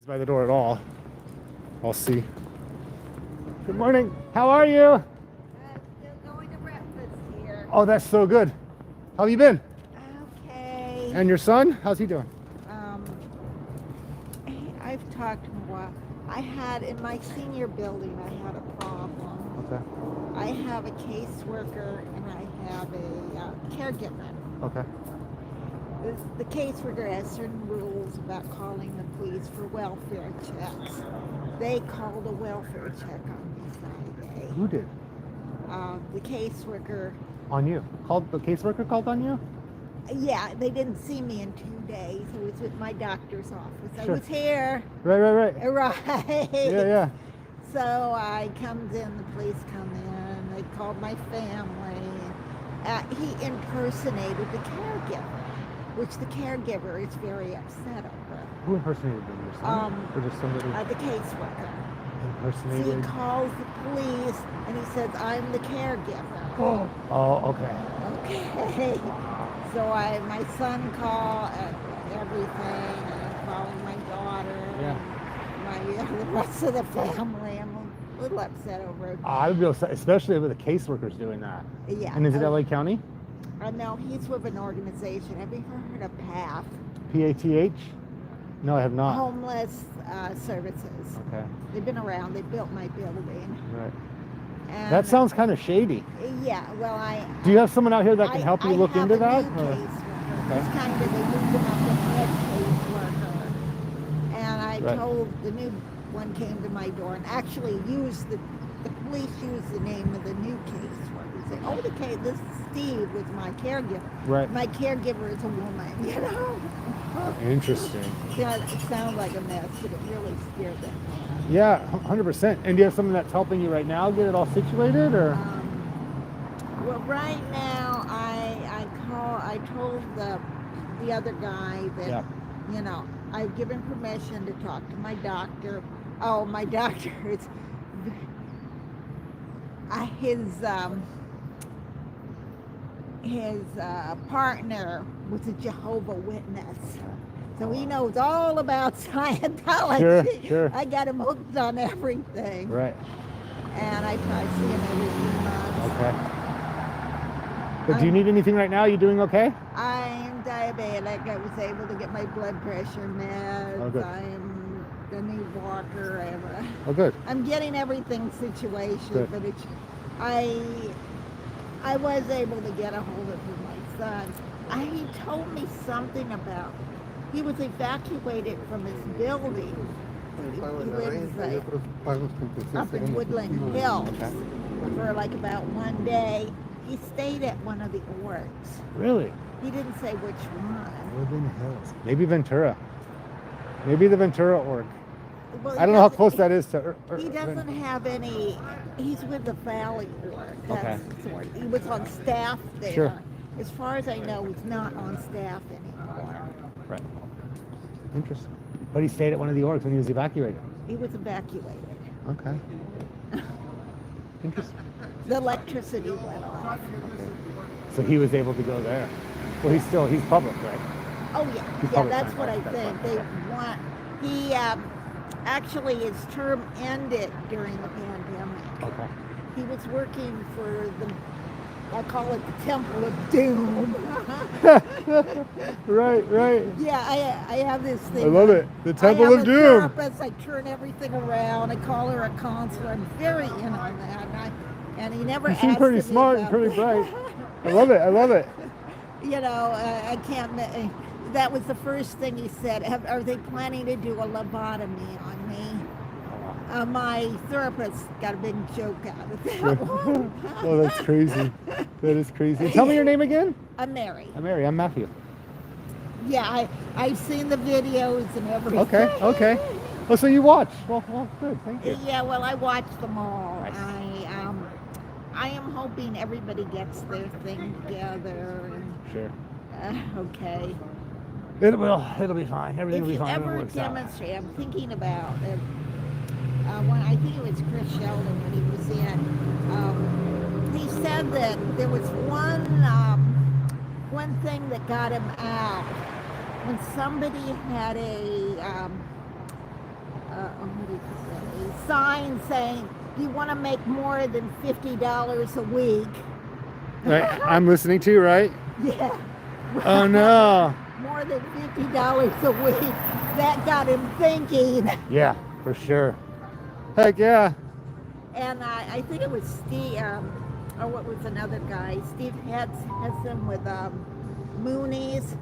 by the door at all. I'll see. Good morning. How are you? Still going to breakfast here. Oh, that's so good. How have you been? Okay. And your son? How's he doing? I've talked to him a while. I had, in my senior building, I had a problem. Okay. I have a caseworker and I have a caregiver. Okay. The caseworker has certain rules about calling the police for welfare checks. They called a welfare check on me Friday. Who did? The caseworker. On you? Called the caseworker called on you? Yeah, they didn't see me in 2 days. I was with my doctor's office. Sure. I was here. Right. Right. Yeah. So I comes in, the police come in, they called my family. He impersonated the caregiver, which the caregiver is very upset over. Who impersonated them? Your son? Or just somebody The caseworker. So impersonated? he calls the police and he says, I'm the caregiver. Oh, okay. Okay. So my son called everything, and I'm calling my daughter, and the rest of the family. I'm a little upset over it. I would be upset, especially with the caseworkers doing that. Yeah. And is it LA County? No, he's with an organization. Have you heard of PATH? PATH? No, I have not. Homeless Services. Okay. They've been around. They built my building. Right. And That sounds kind of shady. Yeah, well, Do you have someone out here that can help you look have into a that? New or- caseworker. Okay. It's kind of, they moved him up to head caseworker. And I Right. told, the new one came to my door and actually used the police used the name of the new caseworker. Say, oh, this is Steve with my caregiver. Right. My caregiver is a woman, you know? Interesting. Yeah, it sounds like a mess, but it really scared them. Yeah, 100%. And do you have someone that's helping you right now get it all situated, or? Well, right now, I told the other guy that, Yeah. you know, I've given permission to talk to my doctor. Oh, my doctor is, his partner was a Jehovah Witness. So he knows all about Scientology. Sure. I got him hooked on everything. Right. And I try to see him every 3 months. Okay. But do you need anything right now? You doing okay? I'm diabetic. I was able to get my blood pressure meds. Oh, good. I'm the new walker. Oh, good. I'm getting everything situated, Good. but I was able to get a hold of my son. He told me something about he was evacuated from his building. He lives up in Woodland Hills for like about 1 day. He stayed at one of the orgs. Really? He didn't say which one. Woodland Hills. Maybe Ventura. Maybe the Ventura org. Well, I don't know how close that is to. He doesn't have any. He's with the Valley org. That's the org. He was on staff there. Sure. As far as I know, he's not on staff anymore. Right. Interesting. But he stayed at one of the orgs when he was evacuated. He was evacuated. Okay. Interesting. The electricity went off. So he was able to go there. Well, he's public, right? Oh yeah, He's yeah. public That's time, what I right? That's think. right, They want. He actually his term ended during the pandemic. Okay. He was working for I call it the Temple of Doom. Right. Yeah, I have this thing. I love it. The Temple I am of a Doom. therapist. I turn everything around. I call her a counselor. I'm very in on that. And he never You asked seem pretty me smart and about pretty that. bright. I love it. You know, I can't. That was the first thing he said. Are they planning to do a lobotomy on me? My therapist got a big joke out of that one. Oh, that's crazy. That is crazy. Tell me your name again. I'm Mary. I'm Mary. I'm Matthew. Yeah, I've seen the videos and everything. Okay. Oh, so you watch? Well, good. Thank you. Yeah, well, I watched them all. Nice. I am hoping everybody gets their thing together. Sure. Okay. It'll be fine. Everything If will be you fine. ever demonstrate, I'm thinking about when I think it was Chris Sheldon when he was in. He said that there was one thing that got him out when somebody had a sign saying, "Do you want to make more than $50 a week?" Right. I'm listening to you, right? Yeah. Oh no. More than $50 a week. That got him thinking. Yeah, for sure. Heck yeah. And I think it was Steve, or what was another guy? Steve Hudson with Moonies.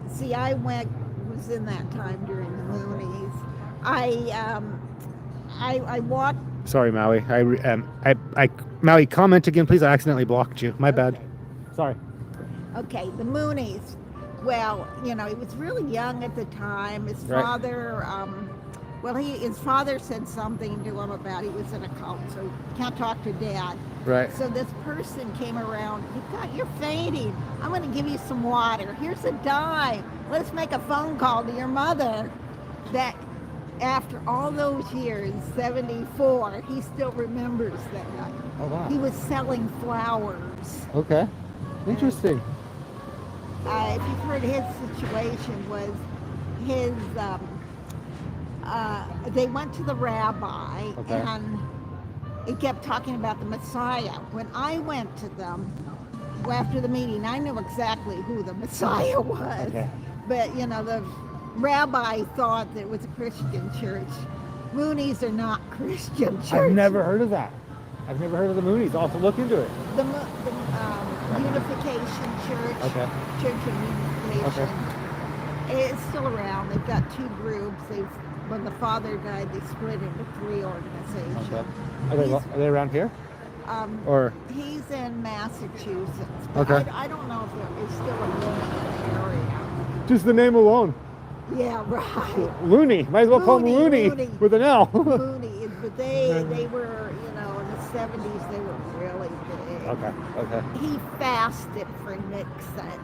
See, I was in that time during the Moonies. I walked. Sorry, Maui. Maui, comment again, please. I accidentally blocked you. My bad. Okay. Sorry. Okay, the Moonies. Well, he was really young at the time. His Right. father, his father said something to him about he was in a cult, so he can't talk to Dad. Right. So this person came around. You're fainting. I'm going to give you some water. Here's a dime. Let's make a phone call to your mother. That after all those years, 74, he still remembers that. Oh wow. He was selling flowers. Okay. Interesting. If you've heard his situation was his, they went to the rabbi Okay. and it kept talking about the Messiah. When I went to them after the meeting, I knew exactly who the Messiah was. Okay. But, the rabbi thought that it was a Christian church. Moonies are not Christian church. I've never heard of that. I've never heard of the Moonies. I'll have to look into it. The Unification Church. Okay. Church of Unification. It's still around. They've got two groups. When the father died, they split into three organizations. Okay. Are they around here? Or He's in Massachusetts. Okay. I don't know if it's still a Looney area. just the name alone. Yeah, right. Looney. Might as well call them Looney Looney. with an L. Looney. But they were, in the 70s, they were really big. Okay. He fasted for Nixon.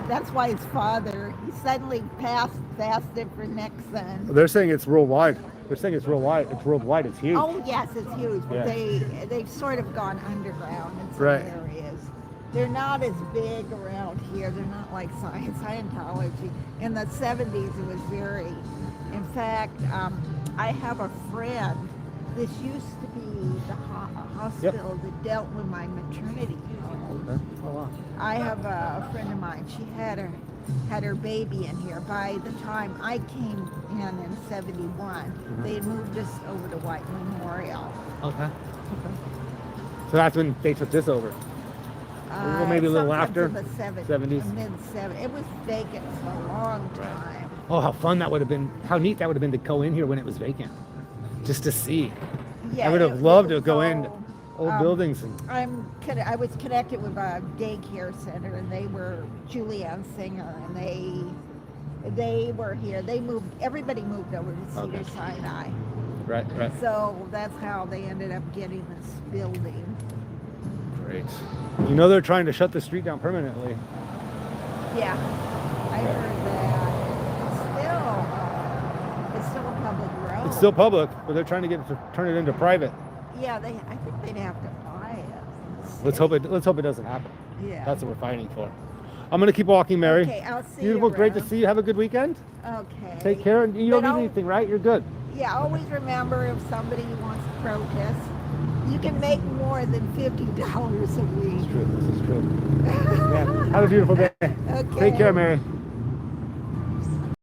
That's why his father, he suddenly fasted for Nixon. They're saying it's worldwide. They're saying it's worldwide. It's worldwide. It's huge. Oh yes, it's huge. But Yeah. they've sort of gone underground in some Right. areas. They're not as big around here. They're not like Scientology. In the 70s, it was very. In fact, I have a friend. This used to be the hospital that dealt with my maternity. Okay. Oh wow. I have a friend of mine. She had her baby in here. By the time I came in 71, they had moved us over to White Memorial. Okay. So that's when they took this over. Or maybe a little Sometimes after. in the 70s. Mid-70s. It was vacant for a long time. Oh, how fun that would have been. How neat that would have been to go in here when it was vacant. Just to see. Yeah, I would have it loved to was go in all, old buildings. And, I was connected with a daycare center, and they were Julianne Singer, and they were here. Everybody moved over to Cedar Sinai. right. So that's how they ended up getting this building. Great. They're trying to shut the street down permanently. Yeah, I heard that. It's still a public road. It's still public, but they're trying to turn it into private. Yeah, I think they'd have to buy it. Let's hope it doesn't happen. Yeah. That's what we're fighting for. I'm gonna keep walking, Mary. Okay, I'll see Beautiful, you great to around. see you. Have a good weekend. Okay. Take care, and you don't But need anything, right? You're good. Yeah, always remember if somebody wants to protest, you can make more than $50 a week. This is true. Yeah. Have a beautiful day. Okay. Take care, Mary.